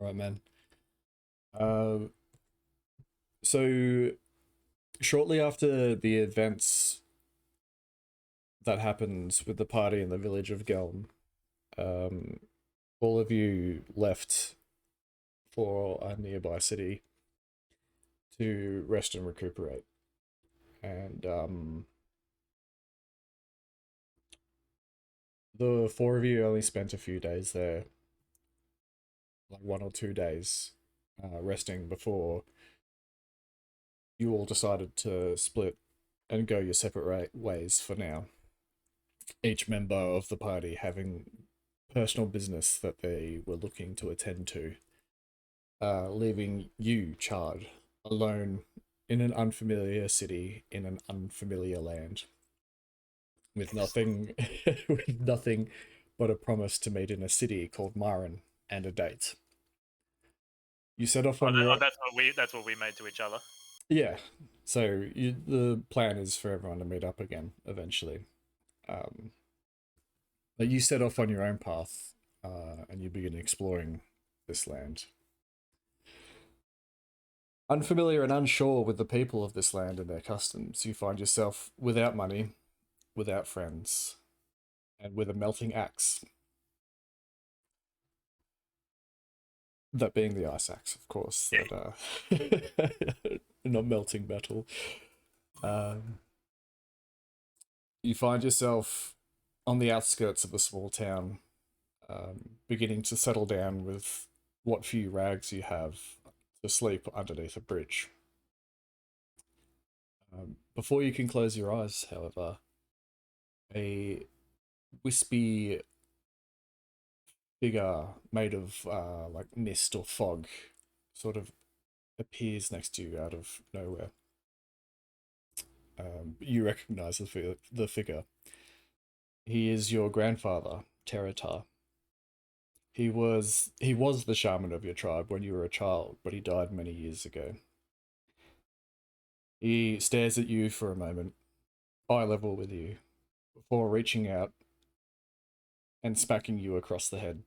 Right, man. Uh, so shortly after the events that happens with the party in the village of Gelm, um, all of you left for a nearby city to rest and recuperate. And the four of you only spent a few days there, like 1 or 2 days, resting before you all decided to split and go your separate ways for now. Each member of the party having personal business that they were looking to attend to, leaving you, Charred, alone in an unfamiliar city in an unfamiliar land, with nothing, with nothing but a promise to meet in a city called Myron and a date. You set off on your that's what we made to each other. Yeah, so the plan is for everyone to meet up again eventually. But you set off on your own path, and you begin exploring this land. Unfamiliar and unsure with the people of this land and their customs, you find yourself without money, without friends, and with a melting axe. That being the ice axe, of course. That, not melting metal. You find yourself on the outskirts of a small town, beginning to settle down with what few rags you have to sleep underneath a bridge. Before you can close your eyes, however, a wispy figure made of like mist or fog sort of appears next to you out of nowhere. You recognize the figure. He is your grandfather, Teratar. He was the shaman of your tribe when you were a child, but he died many years ago. He stares at you for a moment, eye level with you, before reaching out and smacking you across the head.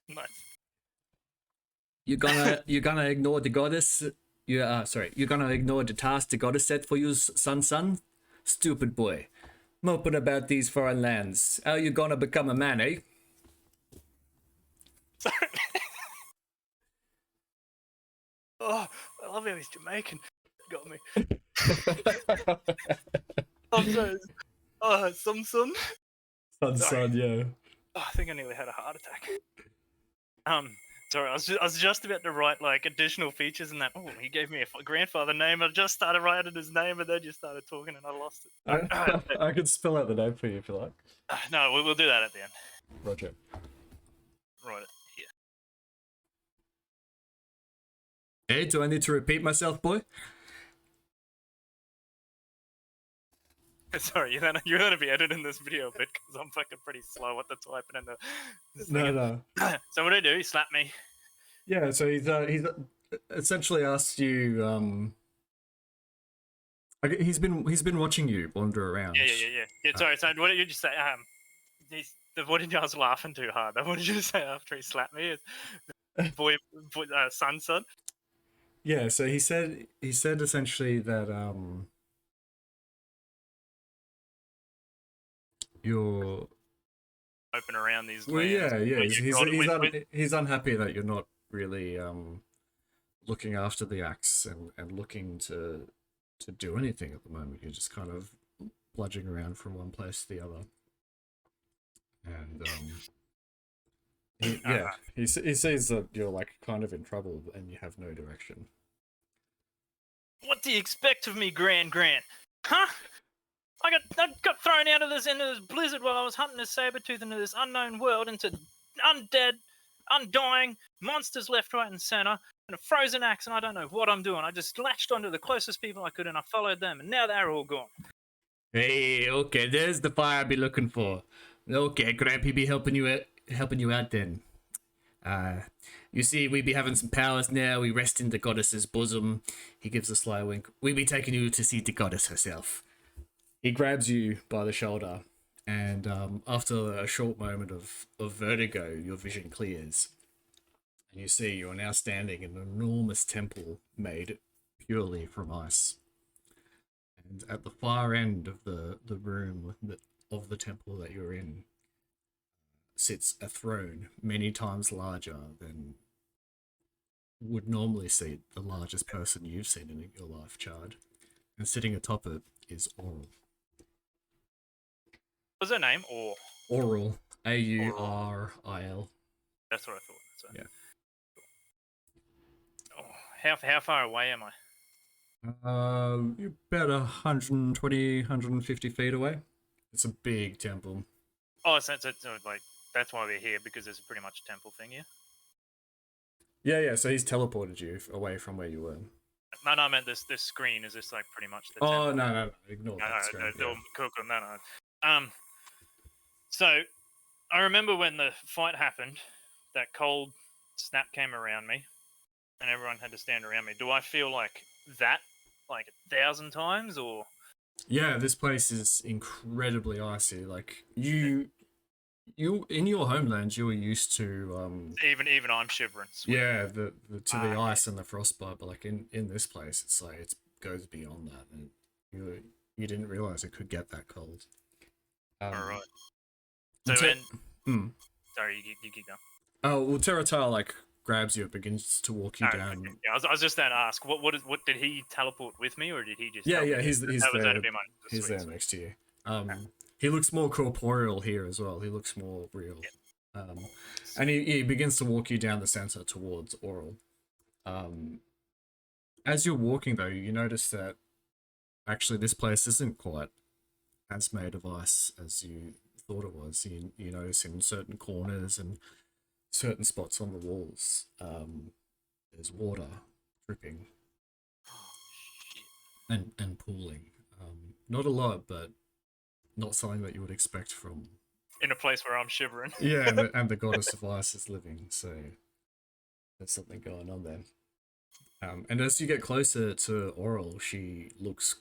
Nice. You're gonna ignore the goddess. You're gonna ignore the task the goddess set for you, son. Stupid boy, moping about these foreign lands. How you gonna become a man, eh? Sorry. Oh, I love how he's Jamaican. Got me. I'm sorry. Oh, son. Son, yeah. Oh, I think I nearly had a heart attack. Sorry, I was just about to write like additional features and that. Oh, he gave me a grandfather name. I just started writing his name, and then you started talking, and I lost it. I could spell out the name for you if you like. No, we'll do that at the end. Roger. Right here. Hey, do I need to repeat myself, boy? Sorry, you're gonna be editing this video a bit because I'm fucking pretty slow at the typing and the. No. So what did he do? He slapped me. Yeah, so he's essentially asked you. He's been watching you wander around. Yeah. Sorry. So what did you just say? What did you? I was laughing too hard. What did you say after he slapped me? Boy, son. Yeah. So he said essentially that you're open around these well, lands. He's unhappy that you're not really looking after the axe and looking to do anything at the moment. You're just kind of bludging around from one place to the other. And he sees that you're like kind of in trouble and you have no direction. What do you expect of me, Gran? Huh? I got thrown out of into this blizzard while I was hunting this saber-tooth into this unknown world, into undead, undying monsters left, right, and center, and a frozen axe, and I don't know what I'm doing. I just latched onto the closest people I could, and I followed them, and now they're all gone. Hey, okay, there's the fire I'd be looking for. Okay, Grampy be helping you out then. You see, we be having some powers now. We rest in the goddess's bosom. He gives a sly wink. We be taking you to see the goddess herself. He grabs you by the shoulder And after a short moment of vertigo, your vision clears, and you see you are now standing in an enormous temple made purely from ice. And at the far end of the room of the temple that you're in sits a throne many times larger than would normally seat the largest person you've seen in your life, Charred. And sitting atop it is Oral. What's her name? Or Oral. Auril. that's what I thought. So. Yeah. Oh, how far away am I? You're about 120, 150 feet away. It's a big temple. Oh, so like that's why we're here, because there's pretty much a temple thing here. Yeah. So he's teleported you away from where you were. No, I meant this screen. Is this like pretty much the Oh, temple? no. Ignore that screen. No, cool. No. So I remember when the fight happened, that cold snap came around me, and everyone had to stand around me. Do I feel like that, like 1,000 times, or? Yeah, this place is incredibly icy. Like you in your homeland, you were used to Even I'm shivering. yeah, the ice and the frostbite, but like in this place, it's like it goes beyond that, and you didn't realize it could get that cold. All right. So sorry, you keep going. Oh well, Terratar like grabs you, and begins to walk you down. Okay. Yeah, I was just going to ask, what did he teleport with me, or did he just? Yeah, he's there. He's sweet. there next to you. He looks more corporeal here as well. He looks more real. Yeah. And he begins to walk you down the center towards Oral. As you're walking though, you notice that actually this place isn't quite as made of ice as you thought it was. You notice in certain corners and certain spots on the walls, there's water dripping and pooling. Not a lot, but not something that you would expect from in a place where I'm shivering. Yeah, and the goddess of ice is living, so there's something going on there. And as you get closer to Oral, she looks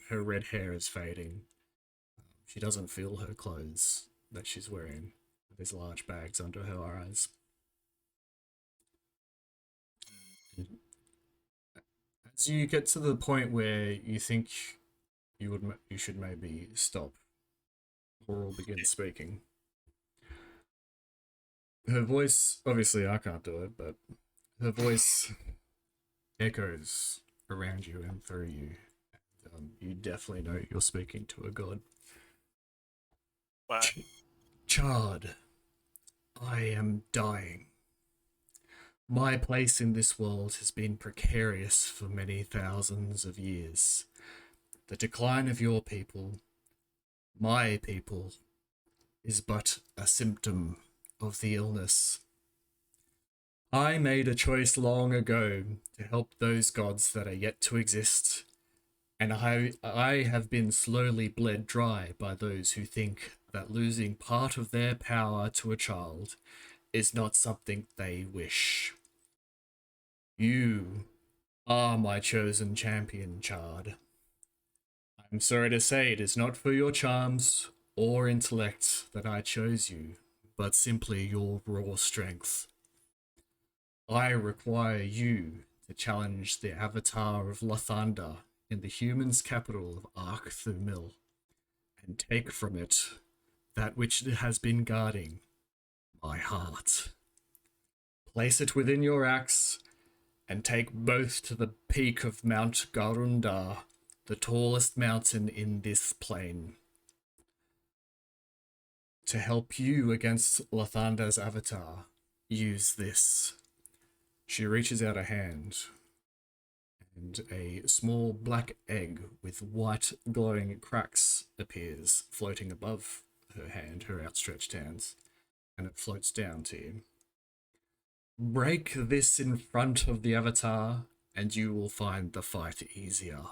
her red hair is fading. She doesn't feel her clothes that she's wearing. There's large bags under her eyes. As you get to the point where you think you should maybe stop, Oral begins speaking. Her voice, obviously I can't do it, but her voice echoes around you and through you. You definitely know you're speaking to a god. Wow. Charred, I am dying. My place in this world has been precarious for many thousands of years. The decline of your people, my people, is but a symptom of the illness. I made a choice long ago to help those gods that are yet to exist, and I have been slowly bled dry by those who think that losing part of their power to a child is not something they wish. You are my chosen champion, Charred. I'm sorry to say it is not for your charms or intellect that I chose you, but simply your raw strength. I require you to challenge the Avatar of Lathander in the humans' capital of Ark-Thumil and take from it that which it has been guarding, my heart. Place it within your axe and take both to the peak of Mount Garundar, the tallest mountain in this plain. To help you against Lathander's avatar, use this. She reaches out a hand, and a small black egg with white glowing cracks appears floating above her hand, her outstretched hands, and it floats down to you. Break this in front of the avatar, and you will find the fight easier.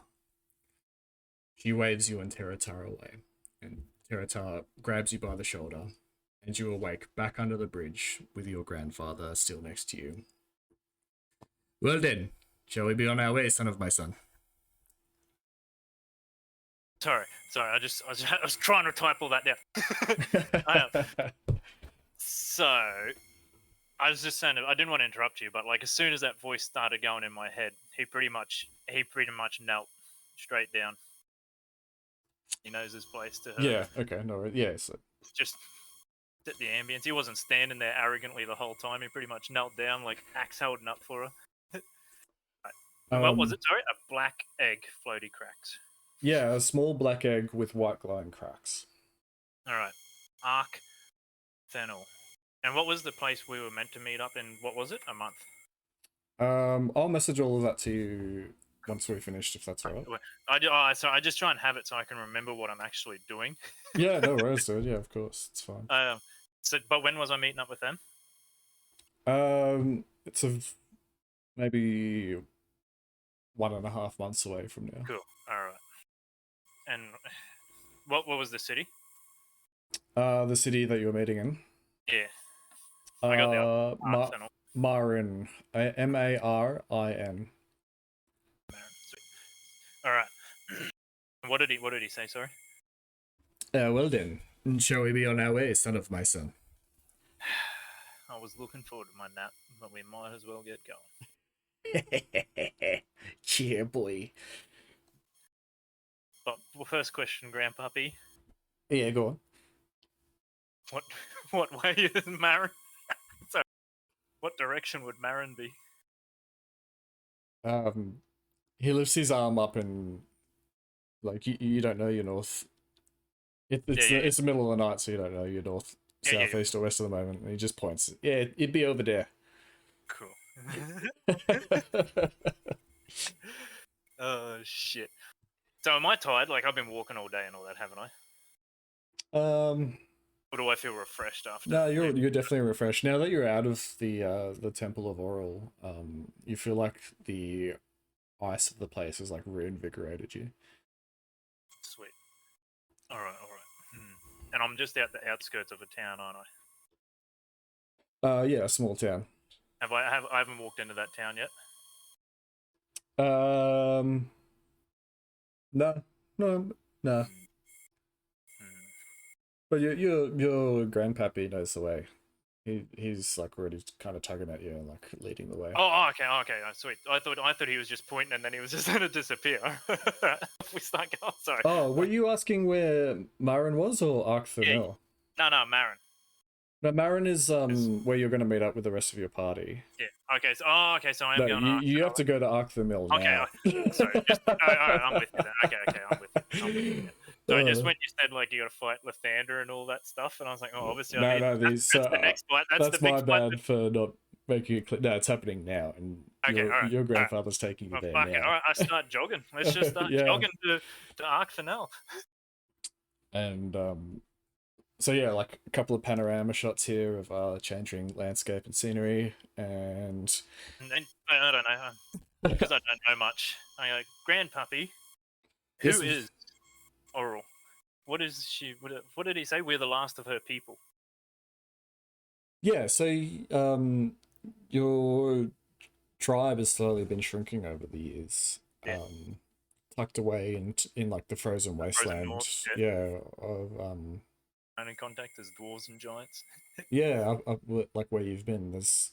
She waves you and Terratar away, and Terratar grabs you by the shoulder, and you awake back under the bridge with your grandfather still next to you. Well then, shall we be on our way, son of my son? Sorry. I was trying to type all that down. So, I was just saying, I didn't want to interrupt you, but like as soon as that voice started going in my head, he pretty much knelt straight down. He knows his place to her. Yeah. Okay. No. Yeah. So. Just at the ambience. He wasn't standing there arrogantly the whole time. He pretty much knelt down, like axe holding up for her. What was it? Sorry, a black egg floaty cracks. Yeah, a small black egg with white glowing cracks. All right, Arc Fennel. And what was the place we were meant to meet up in? What was it? A month. I'll message all of that to you once we finished, if that's alright. I just try and have it so I can remember what I'm actually doing. Yeah, no worries, dude. Yeah, of course, it's fine. But when was I meeting up with them? It's maybe 1.5 months away from now. Cool. All right. And what was the city? The city that you were meeting in. Yeah. I got the Marin. Marin. All right. What did he say? Sorry. Well then, shall we be on our way, son of my son? I was looking forward to my nap, but we might as well get going. Cheer, boy. But first question, Grandpappy. Yeah, go on. What way is Marin? So, what direction would Marin be? He lifts his arm up and like you don't know your north. It's the middle of the night, so you don't know your north, south, east, or west at the moment. And he just points. Yeah, it'd be over there. Cool. Oh shit. So am I tired? Like I've been walking all day and all that, haven't I? Or do I feel refreshed after? No, you're definitely refreshed. Now that you're out of the Temple of Oral, you feel like the ice of the place has like reinvigorated you. Sweet. All right. And I'm just out the outskirts of a town, aren't I? Yeah, a small town. I haven't walked into that town yet. No. But your grandpappy knows the way. He's like already kind of tugging at you and like leading the way. Oh, okay, sweet. I thought he was just pointing and then he was just gonna disappear. If we start going, sorry. Oh, were you asking where Marin was or Arkthonel? Yeah. No, Marin. No, Marin is where you're going to meet up with the rest of your party. Yeah. Okay. So I'm going. You have to go to Arkthonel now. Okay. Sorry. I'm with you. Then. Okay. I'm with you. So just when you said like you got to fight Lathander and all that stuff, and I was like, oh, obviously, that's the next fight. That's my bad for not making it clear. No, it's happening now, and your grandfather's taking you there now. All right, I start jogging. Let's just start jogging to Arkthonel. And so yeah, like a couple of panorama shots here of changing landscape and scenery, and then I don't know because I don't know much. I go, Grandpappy, who is Oral? What is she? What did he say? We're the last of her people. Yeah, so your tribe has slowly been shrinking over the years. Yeah. Tucked away in like the frozen wasteland. Only contact as dwarves and giants. Yeah, like where you've been. There's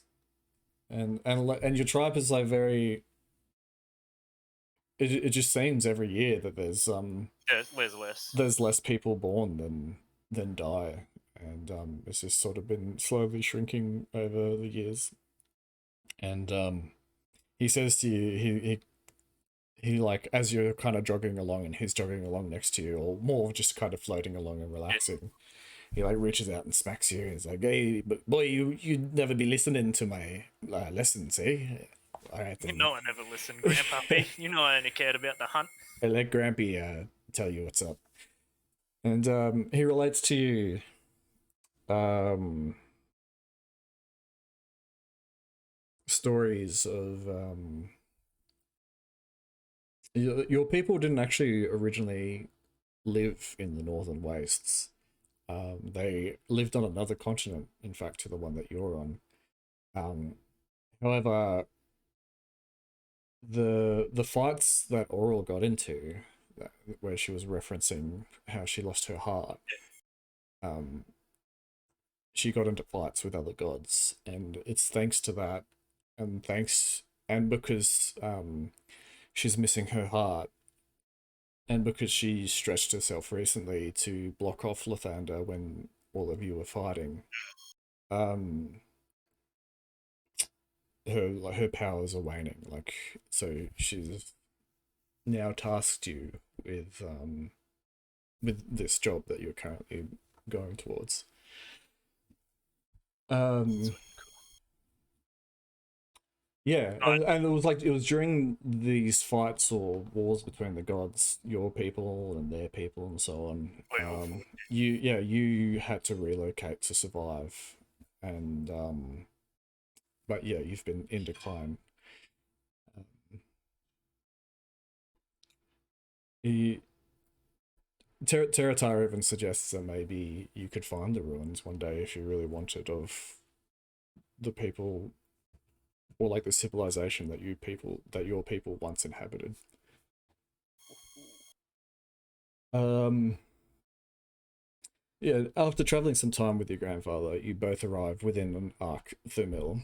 and your tribe is like very. It just seems every year that there's less people born than die, and it's just sort of been slowly shrinking over the years. And he says to you, he like as you're kind of jogging along and he's jogging along next to you, or more just kind of floating along and relaxing. He like reaches out and smacks you. He's like, "Hey, but boy, you'd never be listening to my lessons, eh?" All right, then. You know I never listened, Grandpappy. You know I only cared about the hunt. I let Grampy tell you what's up. And he relates to you stories of your people didn't actually originally live in the northern wastes. They lived on another continent, in fact, to the one that you're on. However, the fights that Oral got into, where she was referencing how she lost her heart. She got into fights with other gods, and it's thanks to that, and because she's missing her heart, and because she stretched herself recently to block off Lathander when all of you were fighting, her powers are waning. Like, so she's now tasked you with this job that you're currently going towards. Yeah, and it was during these fights or wars between the gods, your people and their people and so on. You had to relocate to survive, and but yeah, you've been in decline. Teratara even suggests that maybe you could find the ruins one day if you really wanted, of the people, or like the civilization that your people once inhabited. Yeah, after traveling some time with your grandfather, you both arrive within an arc Thumil,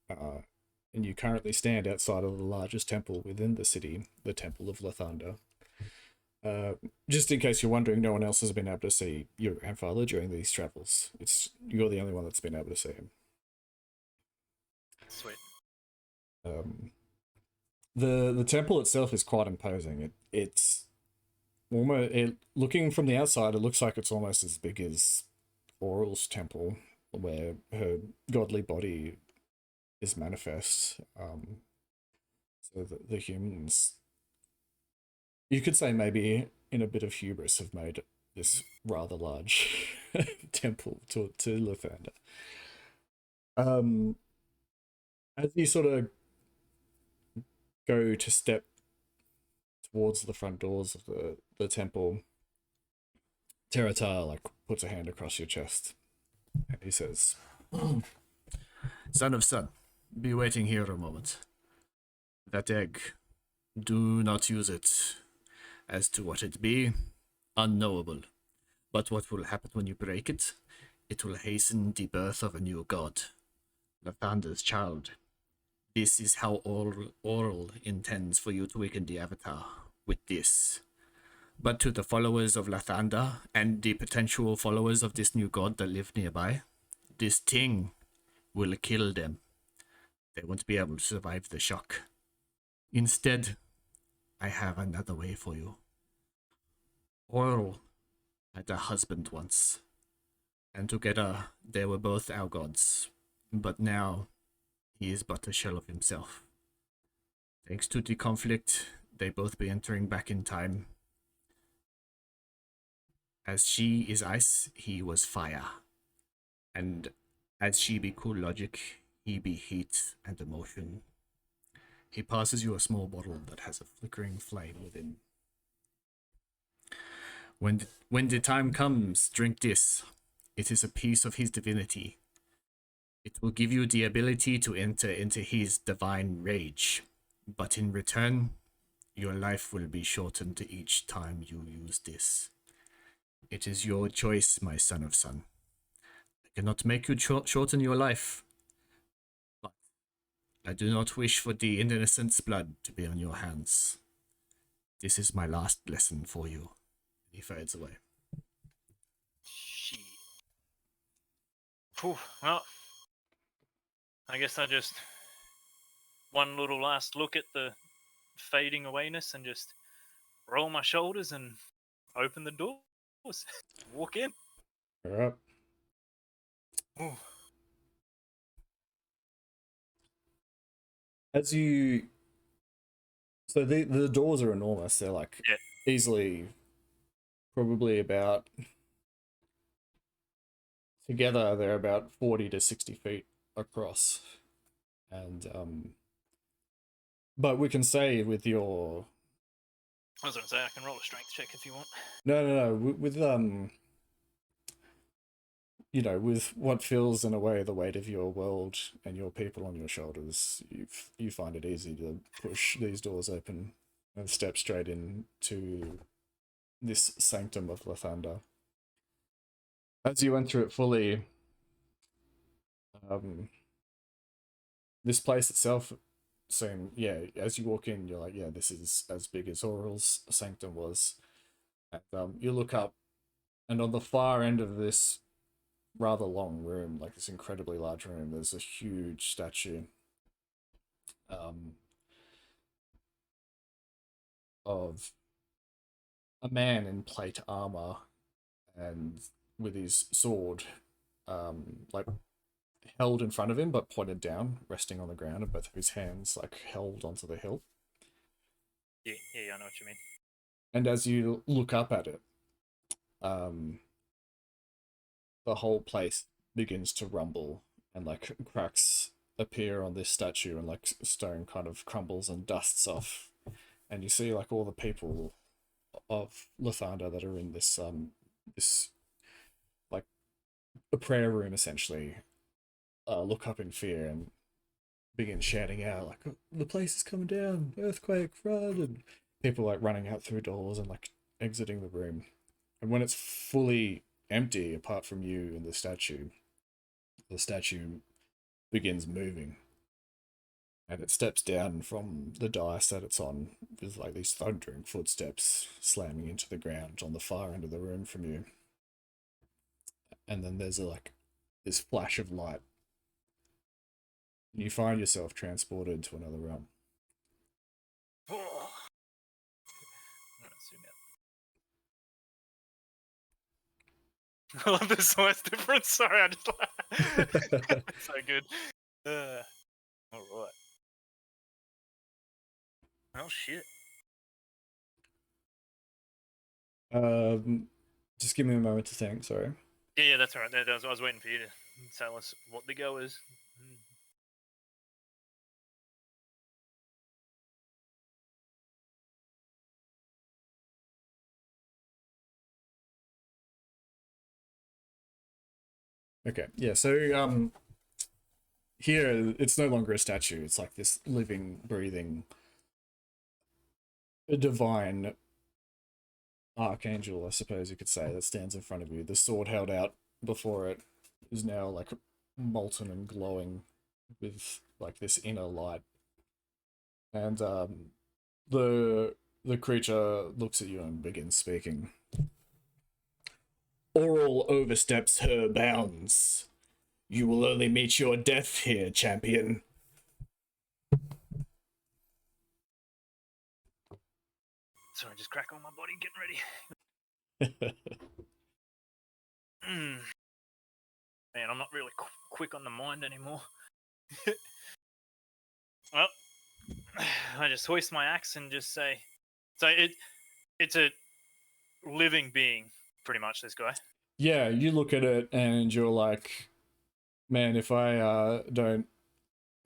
and you currently stand outside of the largest temple within the city, the Temple of Lathander. Just in case you're wondering, no one else has been able to see your grandfather during these travels. You're the only one that's been able to see him. Sweet. The temple itself is quite imposing. It's almost, looking from the outside, it looks like it's almost as big as Aural's temple, where her godly body is manifest. So the humans, you could say, maybe in a bit of hubris, have made this rather large temple to Lathander. As you sort of go to step towards the front doors of the temple, Teratara puts a hand across your chest, and he says, Son of Sun, be waiting here a moment. That egg, do not use it. As to what it be, unknowable. But what will happen when you break it? It will hasten the birth of a new god, Lathander's child. This is how Aural intends for you to weaken the Avatar, with this. But to the followers of Lathander, and the potential followers of this new god that live nearby, this thing will kill them. They won't be able to survive the shock. Instead, I have another way for you. Aural had a husband once, and together they were both our gods, but now he is but a shell of himself. Thanks to the conflict, they both be entering back in time. As she is ice, he was fire. And as she be cool logic, he be heat and emotion. He passes you a small bottle that has a flickering flame within. When the time comes, drink this. It is a piece of his divinity. It will give you the ability to enter into his divine rage, but in return, your life will be shortened each time you use this. It is your choice, my son of sun. I cannot make you shorten your life, but I do not wish for the innocent's blood to be on your hands. This is my last lesson for you. He fades away. Shit. Phew, well, I guess I just one little last look at the fading awayness and just roll my shoulders and open the doors. Walk in. You're up. Ooh. As you... So the doors are enormous. They're easily, probably about... Together, they're about 40 to 60 feet across. And, but we can say with your... I was going to say, I can roll a strength check if you want. No. With you know, with what feels in a way the weight of your world and your people on your shoulders, you find it easy to push these doors open and step straight into this sanctum of Lathander. As you enter it fully, um, this place itself seemed, yeah, as you walk in, you're like, yeah, this is as big as Aural's sanctum was. And you look up, and on the far end of this rather long room, like this incredibly large room, there's a huge statue um, of a man in plate armor and with his sword, like held in front of him but pointed down, resting on the ground, and both of his hands like held onto the hilt. Yeah, yeah, I know what you mean. And as you look up at it, um, the whole place begins to rumble, and like cracks appear on this statue, and like stone kind of crumbles and dusts off, and you see like all the people of Lathander that are in this like a prayer room essentially, look up in fear and begin shouting out like, the place is coming down, earthquake, flood, and people like running out through doors and like exiting the room. And when it's fully empty apart from you and the statue begins moving, and it steps down from the dais that it's on with like these thundering footsteps slamming into the ground on the far end of the room from you. And then there's like this flash of light, and you find yourself transported to another realm. Oh. I'm gonna zoom out. I love the size difference. Sorry, I just it's so good. All right. Oh shit. Just give me a moment to think. Sorry. Yeah, that's all right. I was waiting for you to tell us what the go is. Okay. Yeah. So here it's no longer a statue. It's like this living, breathing, divine archangel, I suppose you could say, that stands in front of you. The sword held out before it is now like molten and glowing with like this inner light. And the the creature looks at you and begins speaking. Oral oversteps her bounds. You will only meet your death here, champion. Sorry, just crack on my body, getting ready. Man, I'm not really quick on the mind anymore. Well, I just hoist my axe and just say, so it's a living being, pretty much. This guy. Yeah, you look at it and you're like, man, if I don't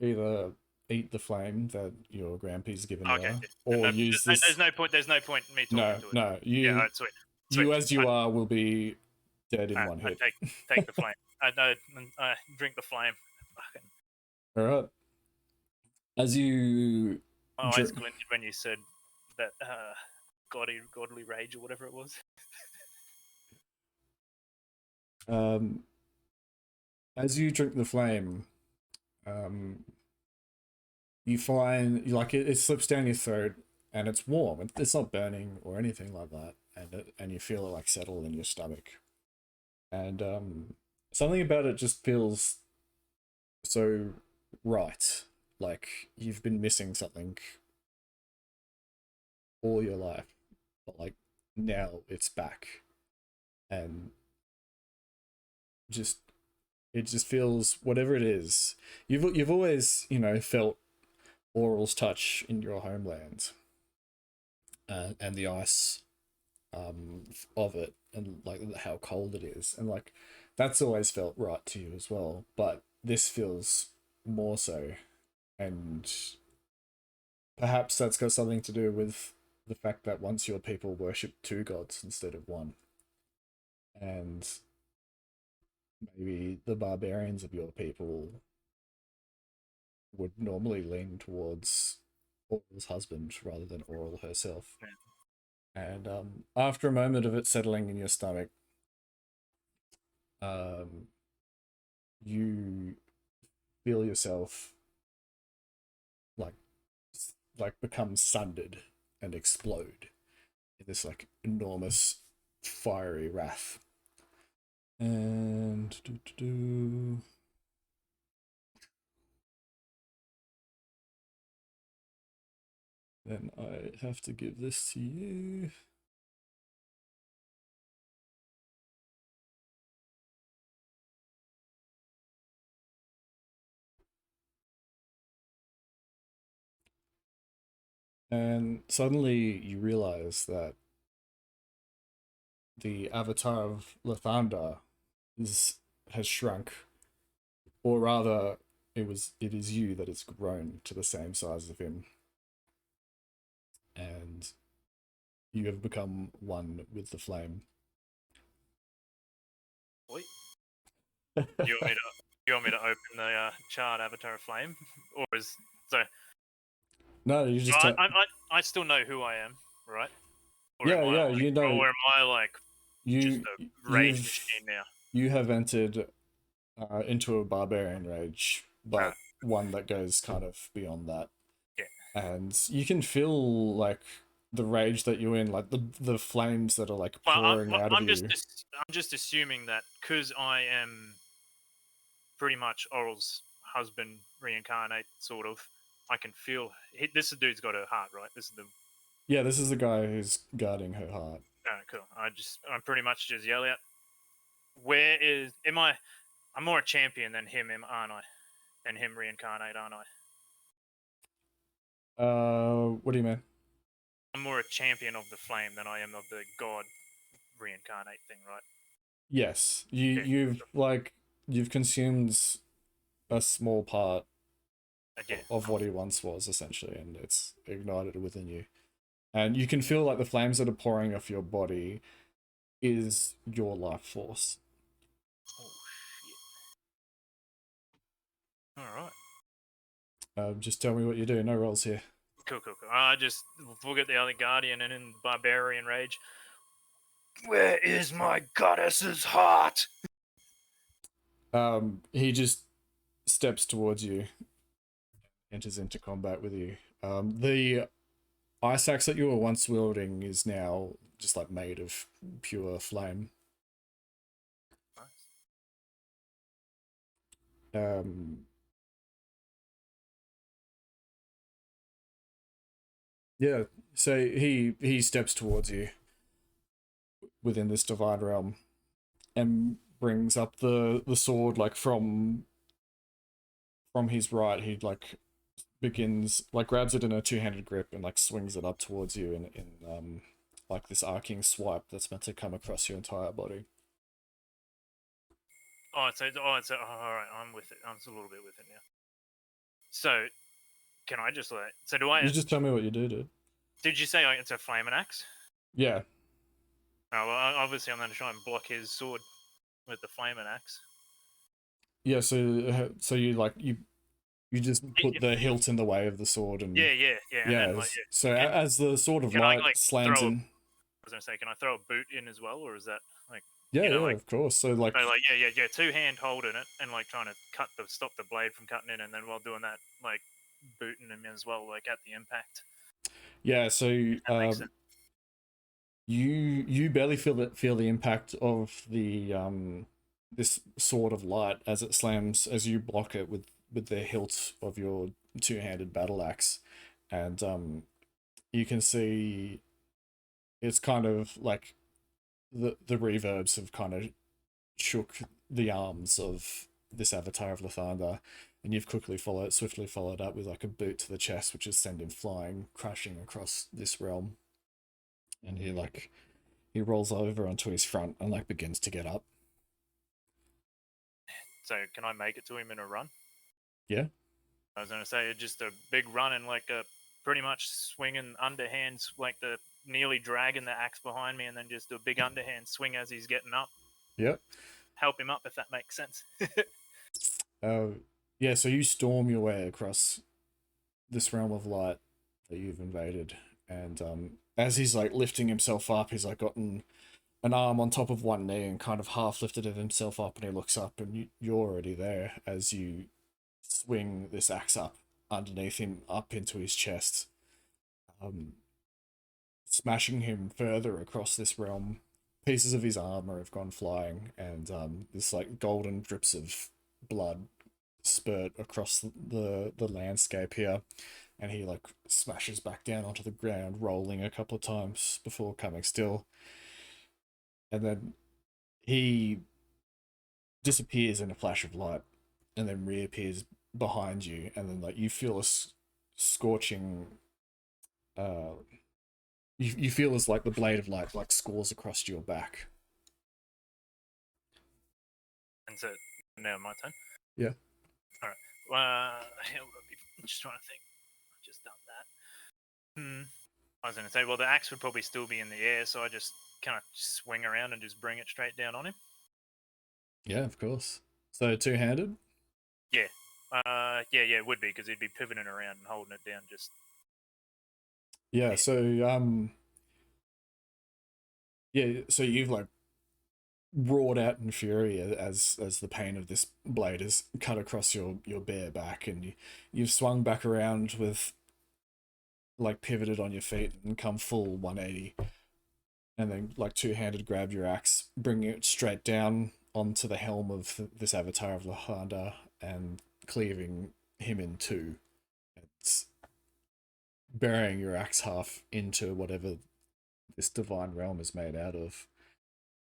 either eat the flame that your grandpa's given Okay. her, or use this. There's no point. There's no point in me talking to it. No, you. Yeah, all right, sweet. You as you are will be dead in one hit. I take the flame. I drink the flame. Fucking. All right. As you. My eyes glinted when you said that godly rage or whatever it was. As you drink the flame, you find like it slips down your throat and it's warm. It's not burning or anything like that, and you feel it like settle in your stomach, and something about it just feels so right, like you've been missing something all your life, but like now it's back, and just it just feels whatever it is. You've always felt Aural's touch in your homeland, and the ice of it, and like how cold it is, and like that's always felt right to you as well. But this feels more so, and perhaps that's got something to do with the fact that once your people worshipped two gods instead of one, and maybe the barbarians of your people would normally lean towards Aural's husband rather than Aural herself. And after a moment of it settling in your stomach, um, you feel yourself like become sundered and explode in this like enormous fiery wrath. And then I have to give this to you. And suddenly you realize that the Avatar of Lathander has shrunk, or rather, it is you that has grown to the same size of him, and you have become one with the flame. Wait. You want me to open the charred Avatar of Flame, or is so? No, you just I still know who I am, right? Or yeah, am I yeah. like, You know, or am I like just you a rage you've machine now? you have entered into a barbarian rage, Ah, but one that goes kind of beyond that. yeah. And you can feel like the rage that you're in, like the flames that are like Well, pouring out of you. I'm just assuming that because I am pretty much Oral's husband reincarnate, sort of. I can feel this dude's got a heart, right? This is the Yeah, this is the guy who's guarding her heart. cool. I'm pretty much just yell out. Where is am I? I'm more a champion than him, aren't I? Than him reincarnate, aren't I? What do you mean? I'm more a champion of the flame than I am of the god reincarnate thing, right? Yes, Yeah. you've consumed a small part Yeah. of what he once was essentially, and it's ignited within you. And you can feel like the flames that are pouring off your body is your life force. Oh shit! All right. Just tell me what you do. No rolls here. Cool. I just forget the other guardian and in barbarian rage. Where is my goddess's heart? He just steps towards you, enters into combat with you. The ice axe that you were once wielding is now just like made of pure flame. Um, yeah, so he steps towards you within this divine realm and brings up the sword like from his right. He like begins like grabs it in a two-handed grip and like swings it up towards you in like this arcing swipe that's meant to come across your entire body. All right. I'm with it. I'm a little bit with it now. So, can I just like? So do I? You just tell me what you do, dude. Did you say it's a flaming axe? Yeah. Oh well, obviously I'm going to try and block his sword with the flaming axe. Yeah, so you like you just put the hilt in the way of the sword and Yeah. And yeah, then like, so can, as the sword of can I light like slams throw? in. I was going to say, can I throw a boot in as well, or is that like, Yeah, yeah, like, of course. So like yeah, two hand holding it and like trying to stop the blade from cutting in, and then while doing that, like booting him as well, like at the impact. yeah, so That makes sense. you barely feel the impact of the this sword of light as it slams as you block it with the hilt of your two-handed battle axe, and you can see it's kind of like the reverbs have kind of shook the arms of this Avatar of Lathander, and you've swiftly followed up with like a boot to the chest, which is send him flying, crashing across this realm. And he rolls over onto his front and like begins to get up. So can I make it to him in a run? Yeah. I was gonna say just a big run and like a pretty much swinging underhands, like the nearly dragging the axe behind me, and then just do a big underhand swing as he's getting up. Yep. Help him up if that makes sense. Yeah. So you storm your way across this realm of light that you've invaded, and as he's like lifting himself up, he's like gotten an arm on top of one knee and kind of half lifted it himself up, and he looks up, and you're already there as you swing this axe up underneath him, up into his chest, um, smashing him further across this realm. Pieces of his armor have gone flying, and this like golden drips of blood spurt across the landscape here, and he like smashes back down onto the ground, rolling a couple of times before coming still, and then he disappears in a flash of light, and then reappears behind you, and then like you feel a scorching. You feel as like the blade of light like scores across your back. And so now my turn. Yeah. All right. Well, I'm just trying to think. I've just done that. I was going to say, well, the axe would probably still be in the air, so I just kind of swing around and just bring it straight down on him. Yeah, of course. So two-handed? Yeah. Yeah, it would be, because he'd be pivoting around and holding it down just... Yeah, so, yeah, so you've, like, roared out in fury as the pain of this blade is cut across your bare back, and you've swung back around with, like, pivoted on your feet and come full 180, and then, like, two-handed grab your axe, bring it straight down onto the helm of this Avatar of Lathander, and cleaving him in two. It's burying your axe half into whatever this divine realm is made out of.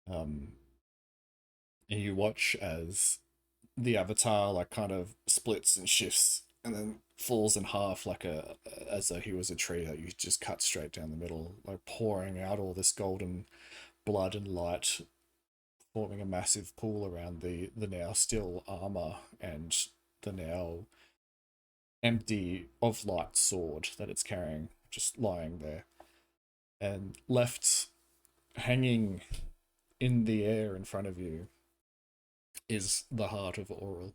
And you watch as the avatar like kind of splits and shifts and then falls in half like as though he was a tree that you just cut straight down the middle, like pouring out all this golden blood and light, forming a massive pool around the now still armor and the now empty of light sword that it's carrying, just lying there. And left hanging in the air in front of you is the heart of Oral.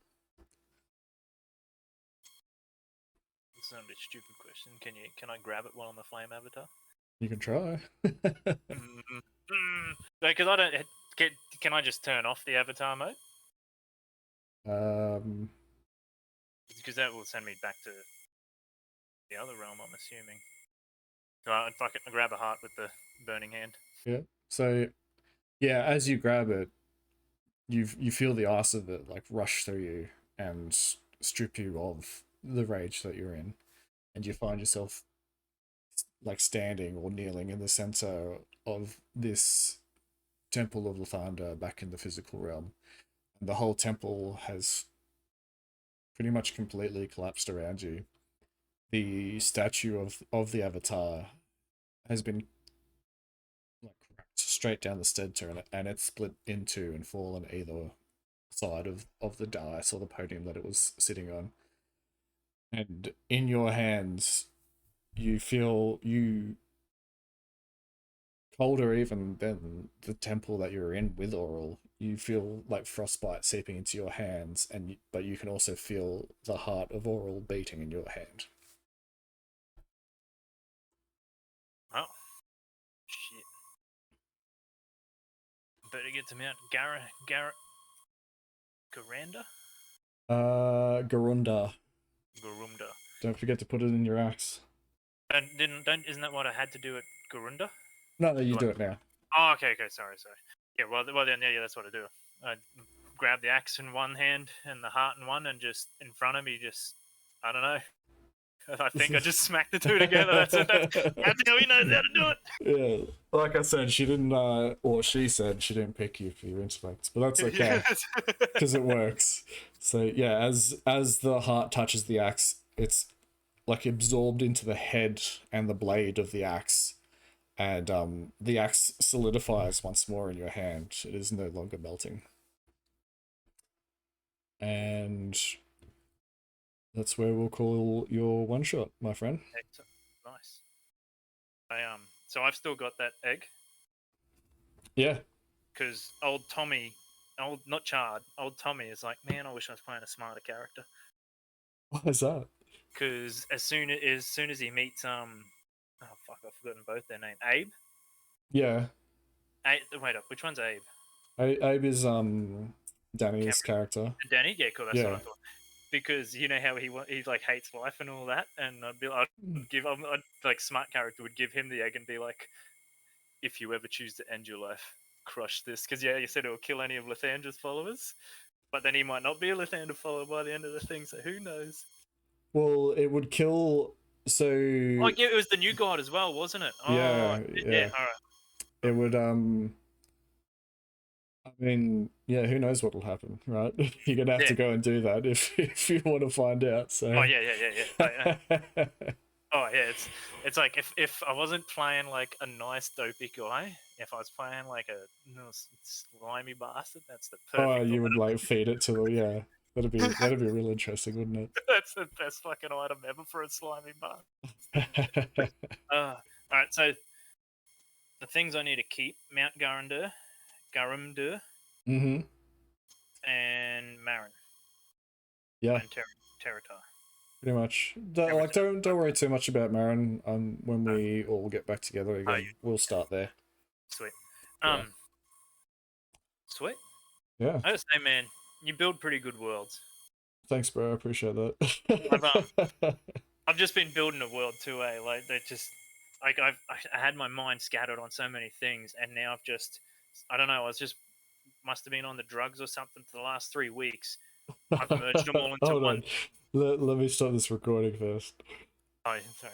It's not a bit stupid question. Can I grab it while I'm a flame avatar? You can try. Because I don't get. Can I just turn off the avatar mode? Because that will send me back to the other realm, I'm assuming. So I'd fucking grab a heart with the burning hand. Yeah. So, yeah, as you grab it, you feel the ice of it like rush through you and strip you of the rage that you're in, and you find yourself like standing or kneeling in the center of this temple of Lathander back in the physical realm, and the whole temple has pretty much completely collapsed around you. The statue of the Avatar has been like cracked straight down the center, and it's split in two and fallen either side of the dais or the podium that it was sitting on. And in your hands, you feel you colder even than the temple that you're in with Oral. You feel like frostbite seeping into your hands, but you can also feel the heart of Oral beating in your hand. Oh. Shit. Better get to Mount Garanda? Garunda. Garumda. Don't forget to put it in your axe. And isn't that what I had to do at Garunda? No, you do it now. Oh, okay, sorry. Yeah, well then, yeah, that's what I do. I grab the axe in one hand and the heart in one, and just in front of me, I don't know. I think I just smacked the two together. That's how he knows how to do it. Yeah, like I said, she didn't, or she said she didn't pick you for your intellect, but that's okay because it works. So yeah, as the heart touches the axe, it's like absorbed into the head and the blade of the axe, and the axe solidifies once more in your hand. It is no longer melting, and that's where we'll call your one shot, my friend. Excellent. Nice. So I've still got that egg. Yeah. Because not Charred, old Tommy is like, man, I wish I was playing a smarter character. Why is that? Because as soon as he meets I forgotten both their name. Abe. Yeah, Wait up. Which one's Abe? Abe is Danny's character. Danny. Yeah, cool. That's what I Yeah. thought. Because you know how he like hates life and all that, and I'd like smart character would give him the egg and be like, if you ever choose to end your life, crush this. Because yeah, you said it will kill any of Lathander's followers, but then he might not be a Lathander follower by the end of the thing, so who knows? Well, it would kill. So Oh yeah, it was the new god as well, wasn't it? Oh yeah, yeah. All right. it would I mean, yeah, who knows what'll happen, right? You're gonna have to go and do that if you want to find out. So. Oh yeah. Oh yeah, it's like if I wasn't playing like a nice dopey guy, if I was playing like a slimy bastard, that's the perfect. Oh, you would like feed it to the yeah. That'd be real interesting, wouldn't That's the best fucking item ever for a slimy bastard. it? All right, so the things I need to keep: Mount Garamdur, Mm-hmm. and Marin. Yeah. And Territar. Pretty much. Don't worry too much about Marin. When we all get back together again, we'll start there. Sweet. Yeah. Sweet. Yeah. I gotta say, man, you build pretty good worlds. Thanks, bro. I appreciate that. I've just been building a world too, eh? Like they just like I had my mind scattered on so many things, and now I've just I don't know. I was just must have been on the drugs or something for the last 3 weeks. I've merged them all into Hold one. on. Let me stop this recording first. Oh, sorry.